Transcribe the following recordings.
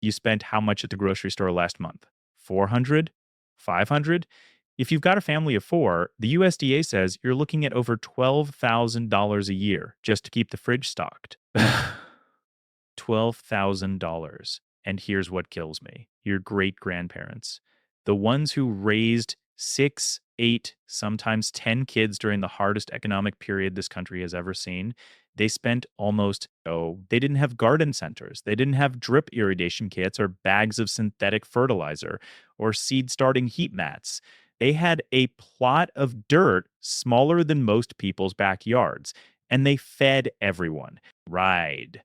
You spent how much at the grocery store last month? 400? 500? If you've got a family of four, the USDA says you're looking at over $12,000 a year just to keep the fridge stocked. $12,000. And here's what kills me: your great grandparents, the ones who raised six, eight, sometimes 10 kids during the hardest economic period this country has ever seen. They spent they didn't have garden centers. They didn't have drip irrigation kits or bags of synthetic fertilizer or seed starting heat mats. They had a plot of dirt smaller than most people's backyards, and they fed everyone. Right.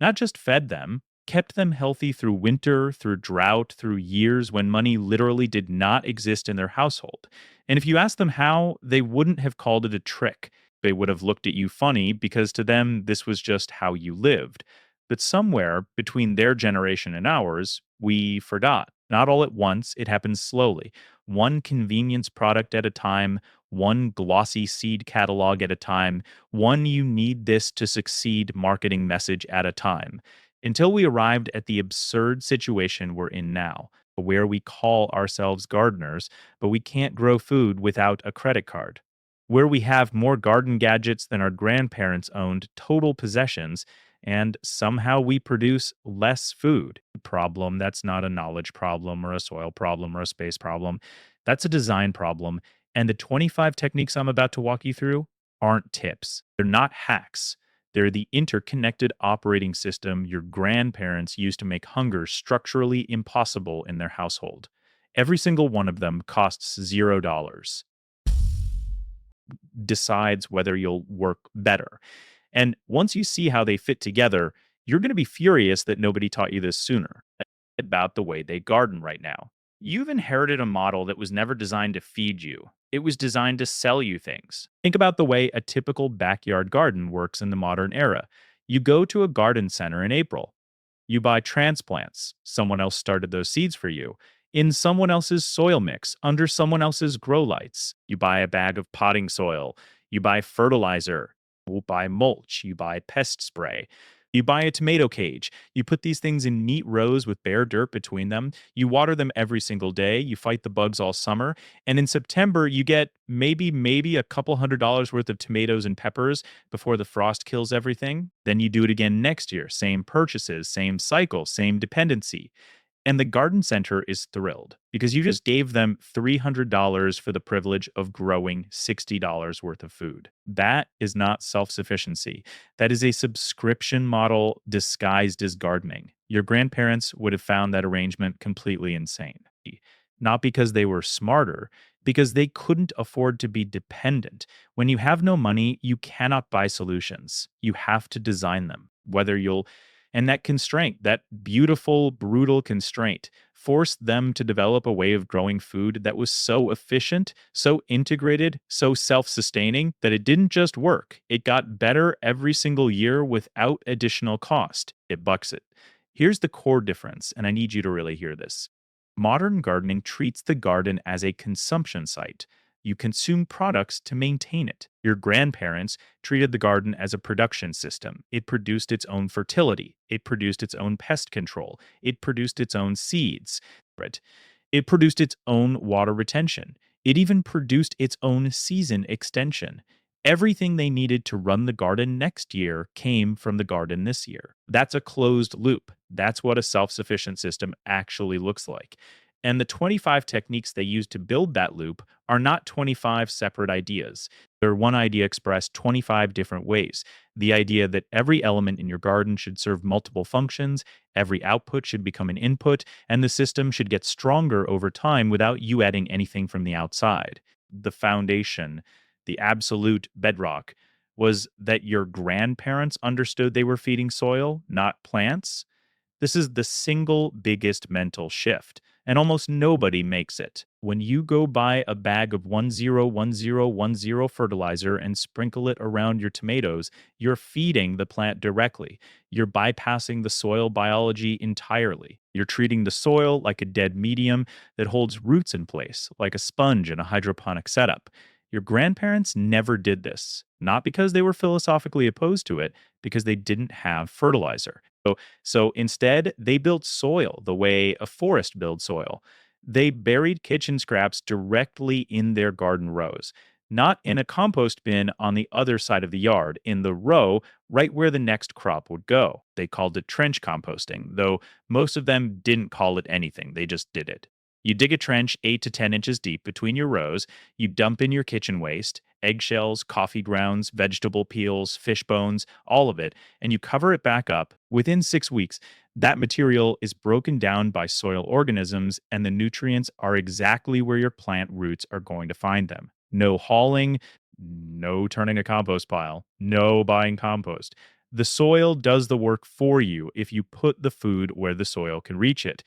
Not just fed them, kept them healthy through winter, through drought, through years when money literally did not exist in their household. And if you asked them how, they wouldn't have called it a trick. They would have looked at you funny because to them, this was just how you lived. But somewhere between their generation and ours, we forgot. Not all at once, it happens slowly. One convenience product at a time, one glossy seed catalog at a time, one you need this to succeed marketing message at a time, until we arrived at the absurd situation we're in now, where we call ourselves gardeners, but we can't grow food without a credit card, where we have more garden gadgets than our grandparents owned total possessions, and somehow we produce less food. Problem that's not a knowledge problem or a soil problem or a space problem. That's a design problem. And the 25 techniques I'm about to walk you through aren't tips. They're not hacks. They're the interconnected operating system your grandparents used to make hunger structurally impossible in their household. Every single one of them costs $0, decides whether you'll work better. And once you see how they fit together, you're going to be furious that nobody taught you this sooner about the way they garden right now. You've inherited a model that was never designed to feed you. It was designed to sell you things. Think about the way a typical backyard garden works in the modern era. You go to a garden center in April. You buy transplants. Someone else started those seeds for you. In someone else's soil mix, under someone else's grow lights. You buy a bag of potting soil. You buy fertilizer. You buy mulch. You buy pest spray. You buy a tomato cage. You put these things in neat rows with bare dirt between them. You water them every single day. You fight the bugs all summer. And in September, you get maybe a couple $100 worth of tomatoes and peppers before the frost kills everything. Then you do it again next year. Same purchases, same cycle, same dependency. And the garden center is thrilled because you just gave them $300 for the privilege of growing $60 worth of food. That is not self sufficiency. That is a subscription model disguised as gardening. Your grandparents would have found that arrangement completely insane. Not because they were smarter, because they couldn't afford to be dependent. When you have no money, you cannot buy solutions. You have to design them, whether you'll and that constraint, that beautiful, brutal constraint, forced them to develop a way of growing food that was so efficient, so integrated, so self sustaining that it didn't just work. It got better every single year without additional cost. It bucks it. Here's the core difference, and I need you to really hear this. Modern gardening treats the garden as a consumption site. You consume products to maintain it. Your grandparents treated the garden as a production system. It produced its own fertility. It produced its own pest control. It produced its own seeds. It produced its own water retention. It even produced its own season extension. Everything they needed to run the garden next year came from the garden this year. That's a closed loop. That's what a self sufficient system actually looks like. And the 25 techniques they use to build that loop are not 25 separate ideas. They're one idea expressed 25 different ways. The idea that every element in your garden should serve multiple functions, every output should become an input, and the system should get stronger over time without you adding anything from the outside. The foundation, the absolute bedrock, was that your grandparents understood they were feeding soil, not plants. This is the single biggest mental shift, and almost nobody makes it. When you go buy a bag of 101010 fertilizer and sprinkle it around your tomatoes, you're feeding the plant directly. You're bypassing the soil biology entirely. You're treating the soil like a dead medium that holds roots in place, like a sponge in a hydroponic setup. Your grandparents never did this, not because they were philosophically opposed to it, because they didn't have fertilizer. So instead, they built soil the way a forest builds soil. They buried kitchen scraps directly in their garden rows, not in a compost bin on the other side of the yard, in the row right where the next crop would go. They called it trench composting, though most of them didn't call it anything, they just did it. You dig a trench 8 to 10 inches deep between your rows, you dump in your kitchen waste, eggshells, coffee grounds, vegetable peels, fish bones, all of it, and you cover it back up. Within 6 weeks, that material is broken down by soil organisms, and the nutrients are exactly where your plant roots are going to find them. No hauling, no turning a compost pile, no buying compost. The soil does the work for you if you put the food where the soil can reach it.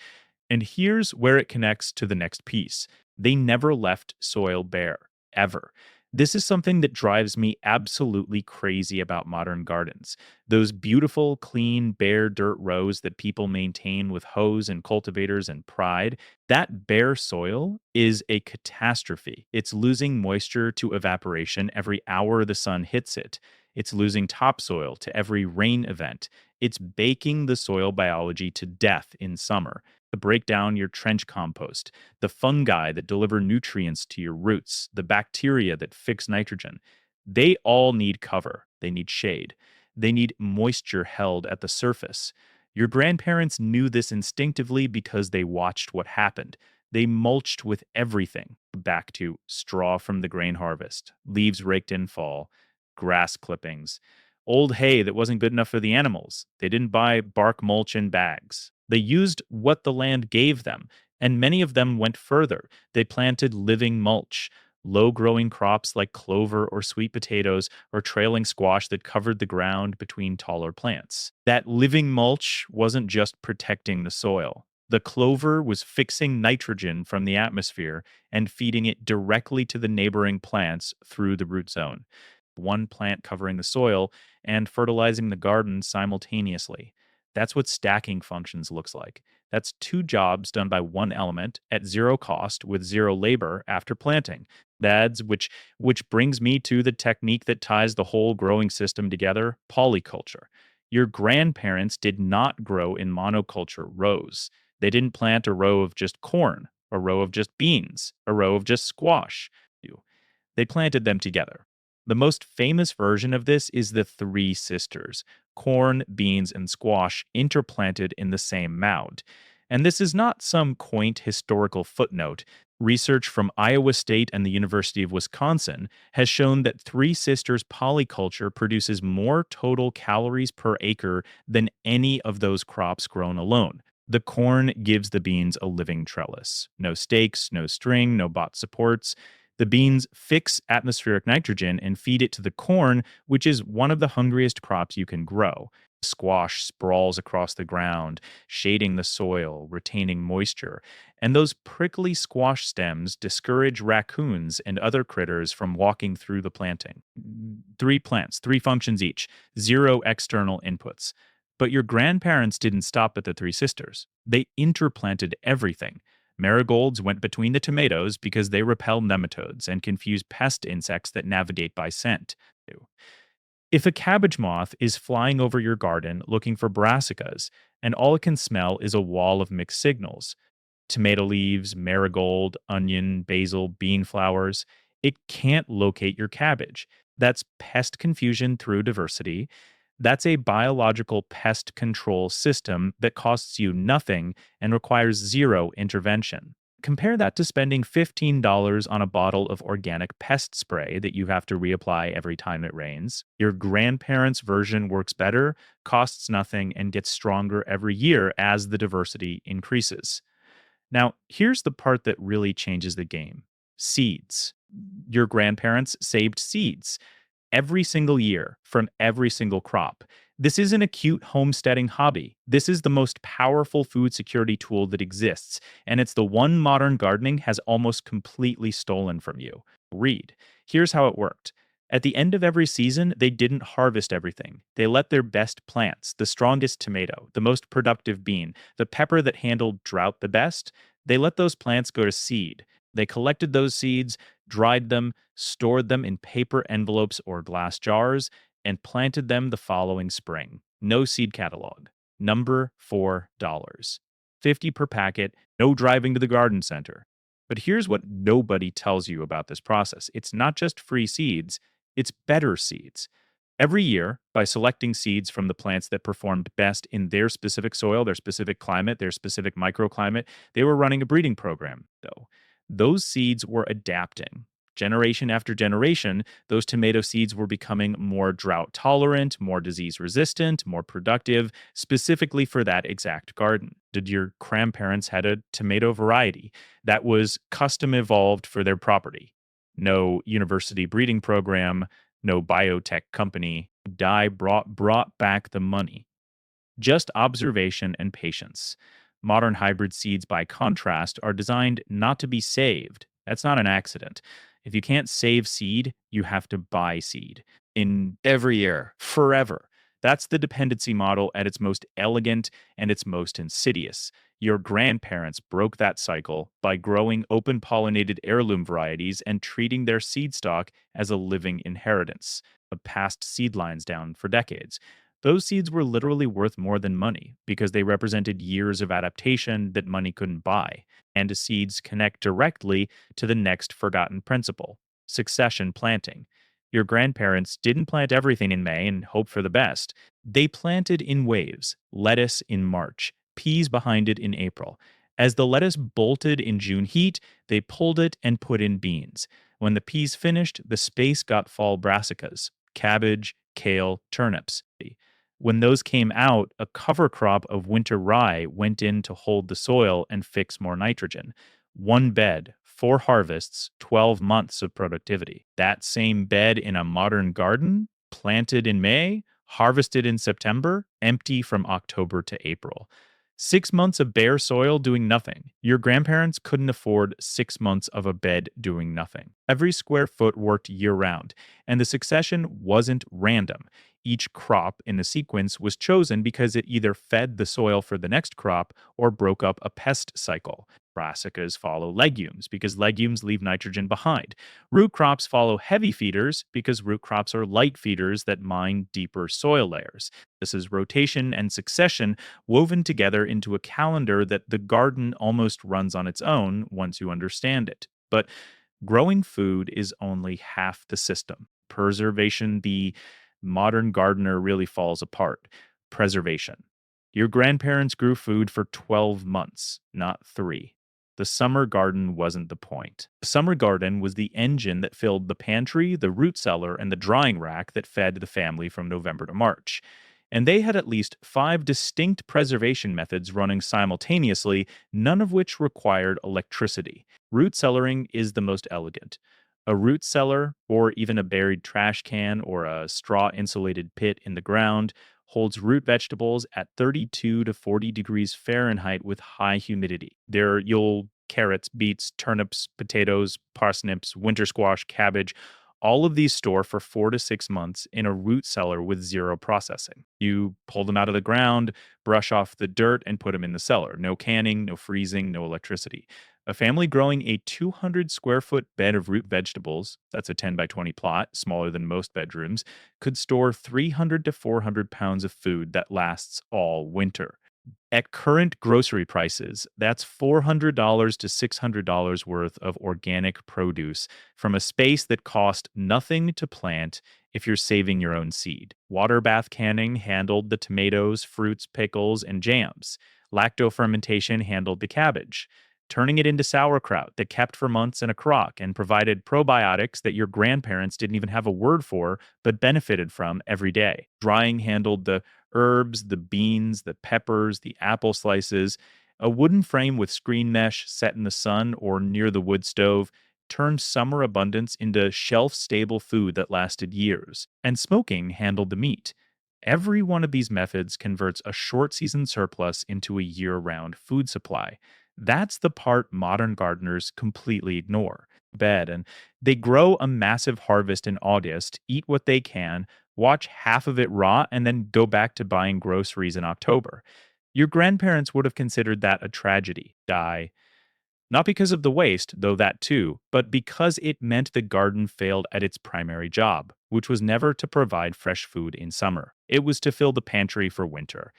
And here's where it connects to the next piece. They never left soil bare, ever. This is something that drives me absolutely crazy about modern gardens. Those beautiful, clean, bare dirt rows that people maintain with hoes and cultivators and pride, that bare soil is a catastrophe. It's losing moisture to evaporation every hour the sun hits it. It's losing topsoil to every rain event. It's baking the soil biology to death in summer to break down your trench compost, the fungi that deliver nutrients to your roots, the bacteria that fix nitrogen. They all need cover. They need shade. They need moisture held at the surface. Your grandparents knew this instinctively because they watched what happened. They mulched with everything, back to straw from the grain harvest, leaves raked in fall, grass clippings, old hay that wasn't good enough for the animals. They didn't buy bark mulch in bags. They used what the land gave them, and many of them went further. They planted living mulch, low growing crops like clover or sweet potatoes or trailing squash that covered the ground between taller plants. That living mulch wasn't just protecting the soil. The clover was fixing nitrogen from the atmosphere and feeding it directly to the neighboring plants through the root zone. One plant covering the soil and fertilizing the garden simultaneously. That's what stacking functions looks like. That's two jobs done by one element at zero cost with zero labor after planting. That's which brings me to the technique that ties the whole growing system together, polyculture. Your grandparents did not grow in monoculture rows. They didn't plant a row of just corn, a row of just beans, a row of just squash. They planted them together. The most famous version of this is the Three Sisters: corn, beans, and squash interplanted in the same mound. And this is not some quaint historical footnote. Research from Iowa State and the University of Wisconsin has shown that Three Sisters polyculture produces more total calories per acre than any of those crops grown alone. The corn gives the beans a living trellis. No stakes, no string, no bot supports. The beans fix atmospheric nitrogen and feed it to the corn, which is one of the hungriest crops you can grow. Squash sprawls across the ground, shading the soil, retaining moisture. And those prickly squash stems discourage raccoons and other critters from walking through the planting. Three plants, three functions each, zero external inputs. But your grandparents didn't stop at the Three Sisters. They interplanted everything. Marigolds went between the tomatoes because they repel nematodes and confuse pest insects that navigate by scent. If a cabbage moth is flying over your garden looking for brassicas, and all it can smell is a wall of mixed signals, tomato leaves, marigold, onion, basil, bean flowers, it can't locate your cabbage. That's pest confusion through diversity. That's a biological pest control system that costs you nothing and requires zero intervention. Compare that to spending $15 on a bottle of organic pest spray that you have to reapply every time it rains. Your grandparents' version works better, costs nothing, and gets stronger every year as the diversity increases. Now, here's the part that really changes the game: seeds. Your grandparents saved seeds every single year from every single crop. This isn't a cute homesteading hobby. This is the most powerful food security tool that exists, and it's the one modern gardening has almost completely stolen from you. Read. Here's how it worked. At the end of every season, they didn't harvest everything. They let their best plants, the strongest tomato, the most productive bean, the pepper that handled drought the best, they let those plants go to seed. They collected those seeds, dried them, stored them in paper envelopes or glass jars, and planted them the following spring. No seed catalog. Number $4. 50 per packet, no driving to the garden center. But here's what nobody tells you about this process. It's not just free seeds, it's better seeds. Every year, by selecting seeds from the plants that performed best in their specific soil, their specific climate, their specific microclimate, they were running a breeding program, though. Those seeds were adapting. Generation after generation, those tomato seeds were becoming more drought tolerant, more disease resistant, more productive, specifically for that exact garden. Did your grandparents had a tomato variety that was custom evolved for their property? No university breeding program, no biotech company. Dye brought back the money. Just observation and patience. Modern hybrid seeds, by contrast, are designed not to be saved. That's not an accident. If you can't save seed, you have to buy seed in every year, forever. That's the dependency model at its most elegant and its most insidious. Your grandparents broke that cycle by growing open pollinated heirloom varieties and treating their seed stock as a living inheritance, passed seed lines down for decades. Those seeds were literally worth more than money because they represented years of adaptation that money couldn't buy. And seeds connect directly to the next forgotten principle: succession planting. Your grandparents didn't plant everything in May and hope for the best. They planted in waves: lettuce in March, peas behind it in April. As the lettuce bolted in June heat, they pulled it and put in beans. When the peas finished, the space got fall brassicas: cabbage, kale, turnips. When those came out, a cover crop of winter rye went in to hold the soil and fix more nitrogen. One bed, four harvests, 12 months of productivity. That same bed in a modern garden, planted in May, harvested in September, empty from October to April. 6 months of bare soil doing nothing. Your grandparents couldn't afford 6 months of a bed doing nothing. Every square foot worked year round, and the succession wasn't random. Each crop in the sequence was chosen because it either fed the soil for the next crop or broke up a pest cycle. Brassicas follow legumes because legumes leave nitrogen behind. Root crops follow heavy feeders because root crops are light feeders that mine deeper soil layers. This is rotation and succession woven together into a calendar that the garden almost runs on its own once you understand it. But growing food is only half the system. Preservation, the modern gardener really falls apart. Preservation. Your grandparents grew food for 12 months, not 3. The summer garden wasn't the point. The summer garden was the engine that filled the pantry, the root cellar, and the drying rack that fed the family from November to March. And they had at least 5 distinct preservation methods running simultaneously, none of which required electricity. Root cellaring is the most elegant. A root cellar, or even a buried trash can or a straw insulated pit in the ground, holds root vegetables at 32 to 40 degrees Fahrenheit with high humidity. There you'll carrots, beets, turnips, potatoes, parsnips, winter squash, cabbage. All of these store for 4 to 6 months in a root cellar with zero processing. You pull them out of the ground, brush off the dirt, and put them in the cellar. No canning, no freezing, no electricity. A family growing a 200 square foot bed of root vegetables, that's a 10 by 20 plot, smaller than most bedrooms, could store 300 to 400 pounds of food that lasts all winter. At current grocery prices, that's $400 to $600 worth of organic produce from a space that cost nothing to plant if you're saving your own seed. Water bath canning handled the tomatoes, fruits, pickles, and jams. Lacto fermentation handled the cabbage, turning it into sauerkraut that kept for months in a crock and provided probiotics that your grandparents didn't even have a word for but benefited from every day. Drying handled the herbs, the beans, the peppers, the apple slices. A wooden frame with screen mesh set in the sun or near the wood stove turned summer abundance into shelf-stable food that lasted years. And smoking handled the meat. Every one of these methods converts a short season surplus into a year-round food supply. That's the part modern gardeners completely ignore. Bed, and they grow a massive harvest in August, eat what they can, watch half of it rot, and then go back to buying groceries in October. Your grandparents would have considered that a tragedy. Die. Not because of the waste, though that too, but because it meant the garden failed at its primary job, which was never to provide fresh food in summer. It was to fill the pantry for winter.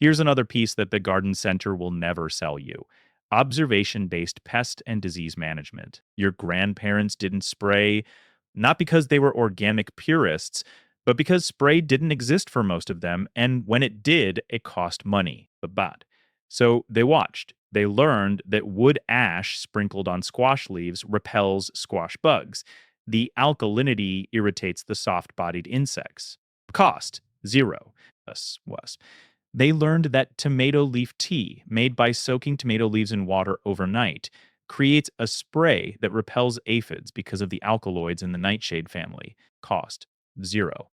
Here's another piece that the garden center will never sell you: observation based pest and disease management. Your grandparents didn't spray, not because they were organic purists, but because spray didn't exist for most of them. And when it did, it cost money, but bad. So they watched. They learned that wood ash sprinkled on squash leaves repels squash bugs. The alkalinity irritates the soft bodied insects. Cost zero. Was. They learned that tomato leaf tea, made by soaking tomato leaves in water overnight, creates a spray that repels aphids because of the alkaloids in the nightshade family. Cost zero.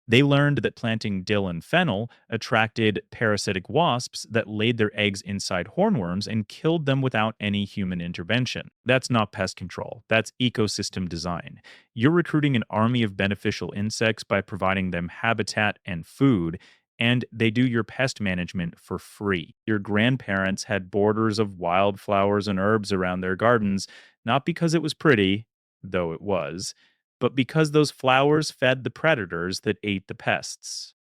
They learned that planting dill and fennel attracted parasitic wasps that laid their eggs inside hornworms and killed them without any human intervention. That's not pest control, that's ecosystem design. You're recruiting an army of beneficial insects by providing them habitat and food, and they do your pest management for free. Your grandparents had borders of wildflowers and herbs around their gardens, not because it was pretty, though it was, but because those flowers fed the predators that ate the pests.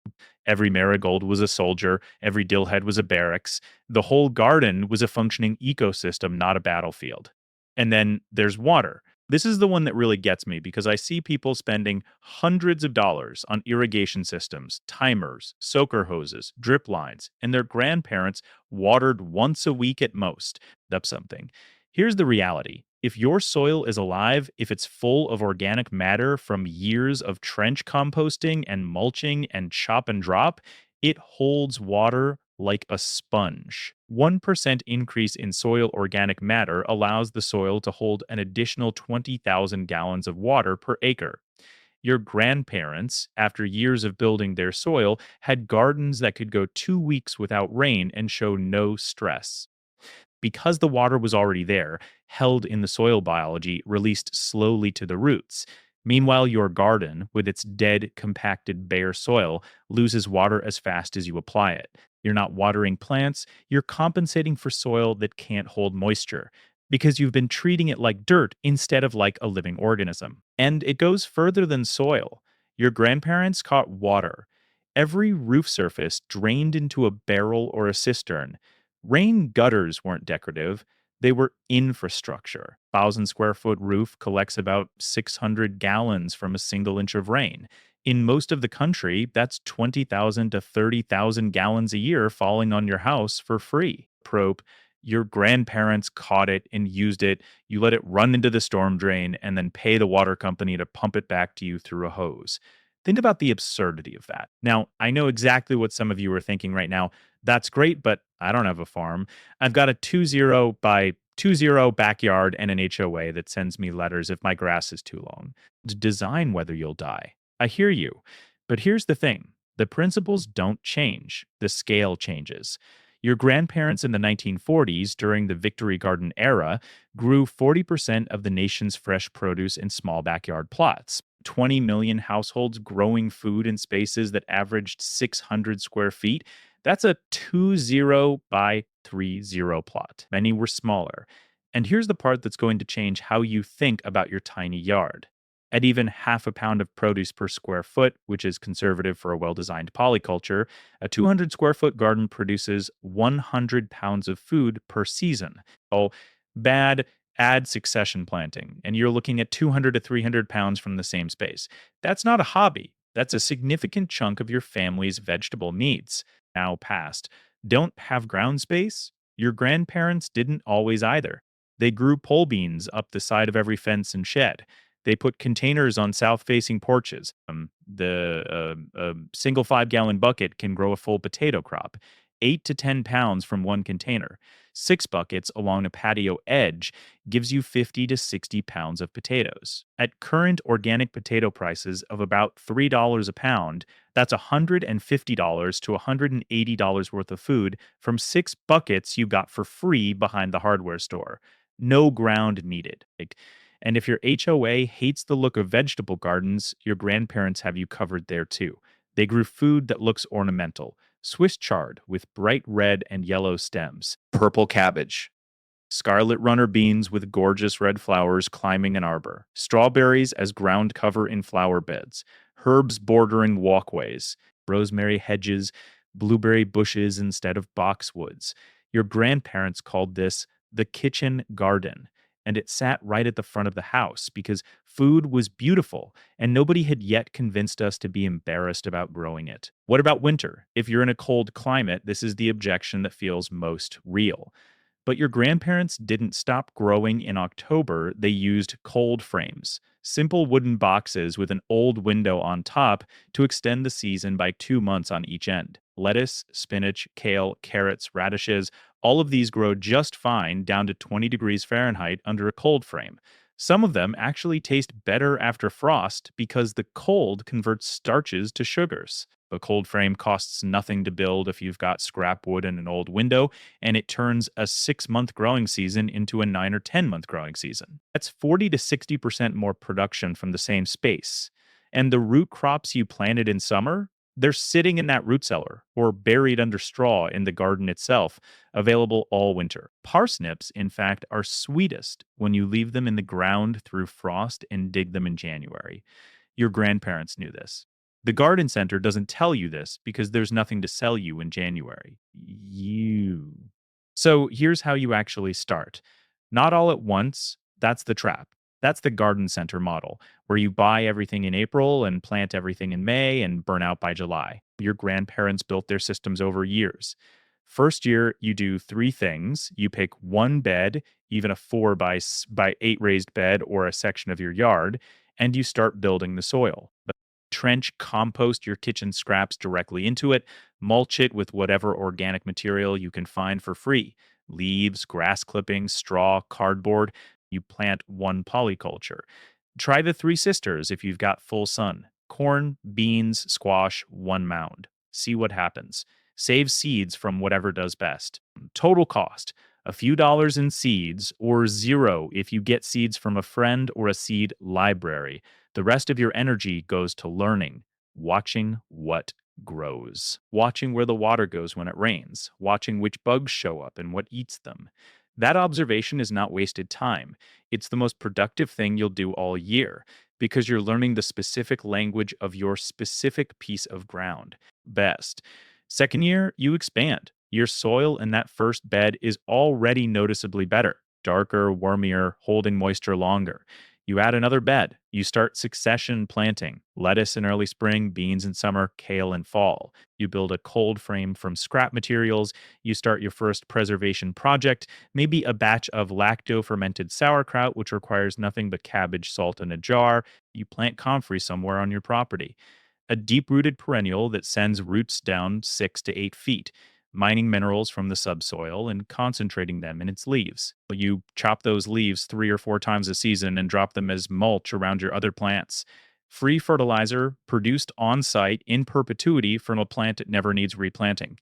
Every marigold was a soldier, every dillhead was a barracks. The whole garden was a functioning ecosystem, not a battlefield. And then there's water. This is the one that really gets me because I see people spending hundreds of dollars on irrigation systems, timers, soaker hoses, drip lines, and their grandparents watered once a week at most. That's something. Here's the reality: if your soil is alive, if it's full of organic matter from years of trench composting and mulching and chop and drop, it holds water like a sponge. 1% increase in soil organic matter allows the soil to hold an additional 20,000 gallons of water per acre. Your grandparents, after years of building their soil, had gardens that could go 2 weeks without rain and show no stress. Because the water was already there, held in the soil biology, released slowly to the roots. Meanwhile, your garden, with its dead, compacted, bare soil, loses water as fast as you apply it. You're not watering plants, you're compensating for soil that can't hold moisture because you've been treating it like dirt instead of like a living organism. And it goes further than soil. Your grandparents caught water. Every roof surface drained into a barrel or a cistern. Rain gutters weren't decorative, they were infrastructure. 1,000 square foot roof collects about 600 gallons from a single inch of rain. In most of the country, that's 20,000 to 30,000 gallons a year falling on your house for free. Probe, your grandparents caught it and used it. You let it run into the storm drain and then pay the water company to pump it back to you through a hose. Think about the absurdity of that. Now, I know exactly what some of you are thinking right now. That's great, but I don't have a farm. I've got a 20 by 20 backyard and an HOA that sends me letters if my grass is too long. Design whether you'll die. I hear you. But here's the thing: the principles don't change, the scale changes. Your grandparents in the 1940s, during the Victory Garden era, grew 40% of the nation's fresh produce in small backyard plots. 20 million households growing food in spaces that averaged 600 square feet. That's a 20 by 30 plot. Many were smaller. And here's the part that's going to change how you think about your tiny yard. At even half a pound of produce per square foot, which is conservative for a well designed polyculture, a 200 square foot garden produces 100 pounds of food per season. Oh, bad, add succession planting, and you're looking at 200 to 300 pounds from the same space. That's not a hobby. That's a significant chunk of your family's vegetable needs. Now past. Don't have ground space? Your grandparents didn't always either. They grew pole beans up the side of every fence and shed. They put containers on south facing porches. The single 5 gallon bucket can grow a full potato crop, 8 to 10 pounds from one container. 6 buckets along a patio edge gives you 50 to 60 pounds of potatoes. At current organic potato prices of about $3 a pound, that's $150 to $180 worth of food from 6 buckets you got for free behind the hardware store. No ground needed. And if your HOA hates the look of vegetable gardens, your grandparents have you covered there too. They grew food that looks ornamental: Swiss chard with bright red and yellow stems, purple cabbage, scarlet runner beans with gorgeous red flowers climbing an arbor, strawberries as ground cover in flower beds, herbs bordering walkways, rosemary hedges, blueberry bushes instead of boxwoods. Your grandparents called this the kitchen garden, and it sat right at the front of the house because food was beautiful and nobody had yet convinced us to be embarrassed about growing it. What about winter? If you're in a cold climate, this is the objection that feels most real. But your grandparents didn't stop growing in October. They used cold frames, simple wooden boxes with an old window on top to extend the season by 2 months on each end. Lettuce, spinach, kale, carrots, radishes, all of these grow just fine down to 20 degrees Fahrenheit under a cold frame. Some of them actually taste better after frost because the cold converts starches to sugars. A cold frame costs nothing to build if you've got scrap wood and an old window, and it turns a 6 month growing season into a 9 or 10 month growing season. That's 40 to 60% more production from the same space. And the root crops you planted in summer, they're sitting in that root cellar or buried under straw in the garden itself, available all winter. Parsnips, in fact, are sweetest when you leave them in the ground through frost and dig them in January. Your grandparents knew this. The garden center doesn't tell you this because there's nothing to sell you in January. You. So here's how you actually start. Not all at once. That's the trap. That's the garden center model, where you buy everything in April and plant everything in May and burn out by July. Your grandparents built their systems over years. First year, you do three things. You pick one bed, even a by 8 raised bed or a section of your yard, and you start building the soil. Trench, compost your kitchen scraps directly into it, mulch it with whatever organic material you can find for free: leaves, grass clippings, straw, cardboard. You plant one polyculture. Try the Three Sisters if you've got full sun: corn, beans, squash, one mound. See what happens. Save seeds from whatever does best. Total cost: a few dollars in seeds, or zero if you get seeds from a friend or a seed library. The rest of your energy goes to learning, watching what grows, watching where the water goes when it rains, watching which bugs show up and what eats them. That observation is not wasted time. It's the most productive thing you'll do all year because you're learning the specific language of your specific piece of ground. Best. Second year, you expand. Your soil in that first bed is already noticeably better, darker, wormier, holding moisture longer. You add another bed. You start succession planting: lettuce in early spring, beans in summer, kale in fall. You build a cold frame from scrap materials. You start your first preservation project, maybe a batch of lacto fermented sauerkraut, which requires nothing but cabbage, salt, and a jar. You plant comfrey somewhere on your property, a deep rooted perennial that sends roots down 6 to 8 feet, mining minerals from the subsoil and concentrating them in its leaves. You chop those leaves 3 or 4 times a season and drop them as mulch around your other plants. Free fertilizer produced on site in perpetuity from a plant that never needs replanting.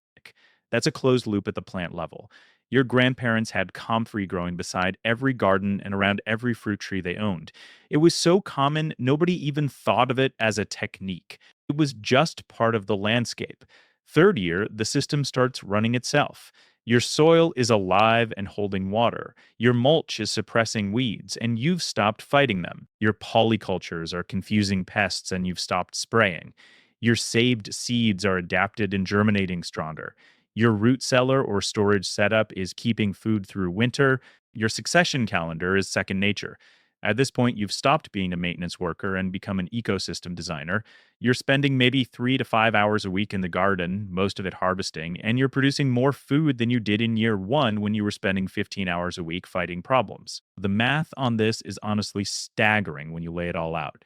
That's a closed loop at the plant level. Your grandparents had comfrey growing beside every garden and around every fruit tree they owned. It was so common, nobody even thought of it as a technique. It was just part of the landscape. Third year, the system starts running itself. Your soil is alive and holding water. Your mulch is suppressing weeds, and you've stopped fighting them. Your polycultures are confusing pests, and you've stopped spraying. Your saved seeds are adapted and germinating stronger. Your root cellar or storage setup is keeping food through winter. Your succession calendar is second nature. At this point, you've stopped being a maintenance worker and become an ecosystem designer. You're spending maybe 3 to 5 hours a week in the garden, most of it harvesting, and you're producing more food than you did in year one when you were spending 15 hours a week fighting problems. The math on this is honestly staggering when you lay it all out.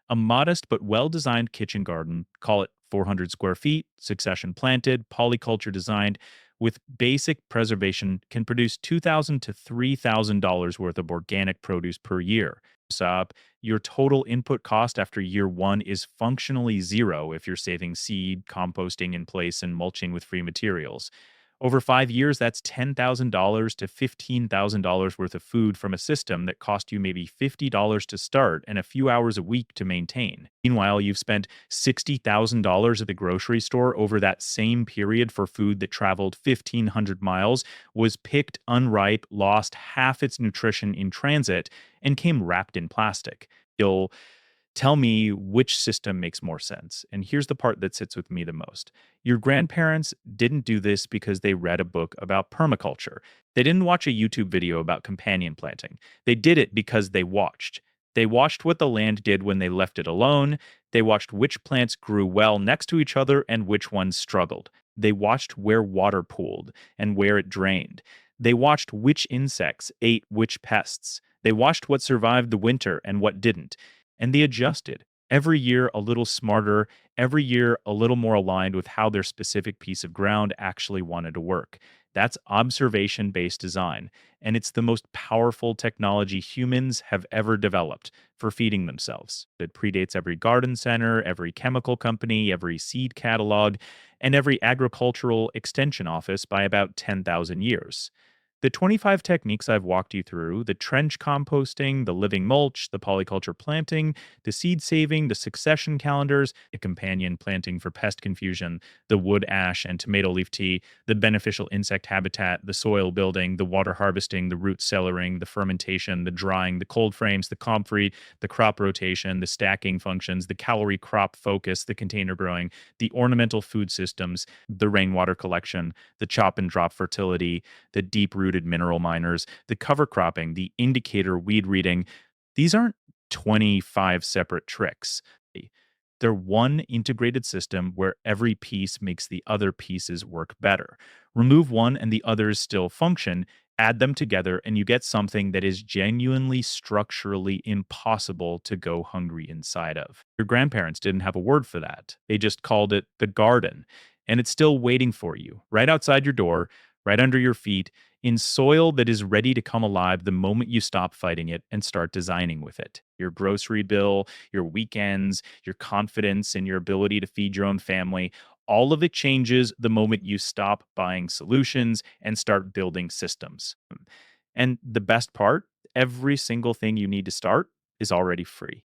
A modest but well designed kitchen garden, call it 400 square feet, succession planted, polyculture designed, with basic preservation, can produce $2,000 to $3,000 worth of organic produce per year. So your total input cost after year one is functionally zero if you're saving seed, composting in place, and mulching with free materials. Over 5 years, that's $10,000 to $15,000 worth of food from a system that cost you maybe $50 to start and a few hours a week to maintain. Meanwhile, you've spent $60,000 at the grocery store over that same period for food that traveled 1,500 miles, was picked unripe, lost half its nutrition in transit, and came wrapped in plastic. You'll Tell me which system makes more sense. And here's the part that sits with me the most. Your grandparents didn't do this because they read a book about permaculture. They didn't watch a YouTube video about companion planting. They did it because they watched. They watched what the land did when they left it alone. They watched which plants grew well next to each other and which ones struggled. They watched where water pooled and where it drained. They watched which insects ate which pests. They watched what survived the winter and what didn't, and they adjusted every year a little smarter, every year a little more aligned with how their specific piece of ground actually wanted to work. That's observation based design, and it's the most powerful technology humans have ever developed for feeding themselves. It predates every garden center, every chemical company, every seed catalog, and every agricultural extension office by about 10,000 years. The 25 techniques I've walked you through, the trench composting, the living mulch, the polyculture planting, the seed saving, the succession calendars, the companion planting for pest confusion, the wood ash and tomato leaf tea, the beneficial insect habitat, the soil building, the water harvesting, the root cellaring, the fermentation, the drying, the cold frames, the comfrey, the crop rotation, the stacking functions, the calorie crop focus, the container growing, the ornamental food systems, the rainwater collection, the chop and drop fertility, the deep rooted mineral miners, the cover cropping, the indicator weed reading. These aren't 25 separate tricks. They're one integrated system where every piece makes the other pieces work better. Remove one and the others still function, add them together, and you get something that is genuinely structurally impossible to go hungry inside of. Your grandparents didn't have a word for that. They just called it the garden. And it's still waiting for you right outside your door, right under your feet, in soil that is ready to come alive the moment you stop fighting it and start designing with it. Your grocery bill, your weekends, your confidence in your ability to feed your own family, all of it changes the moment you stop buying solutions and start building systems. And the best part, every single thing you need to start is already free.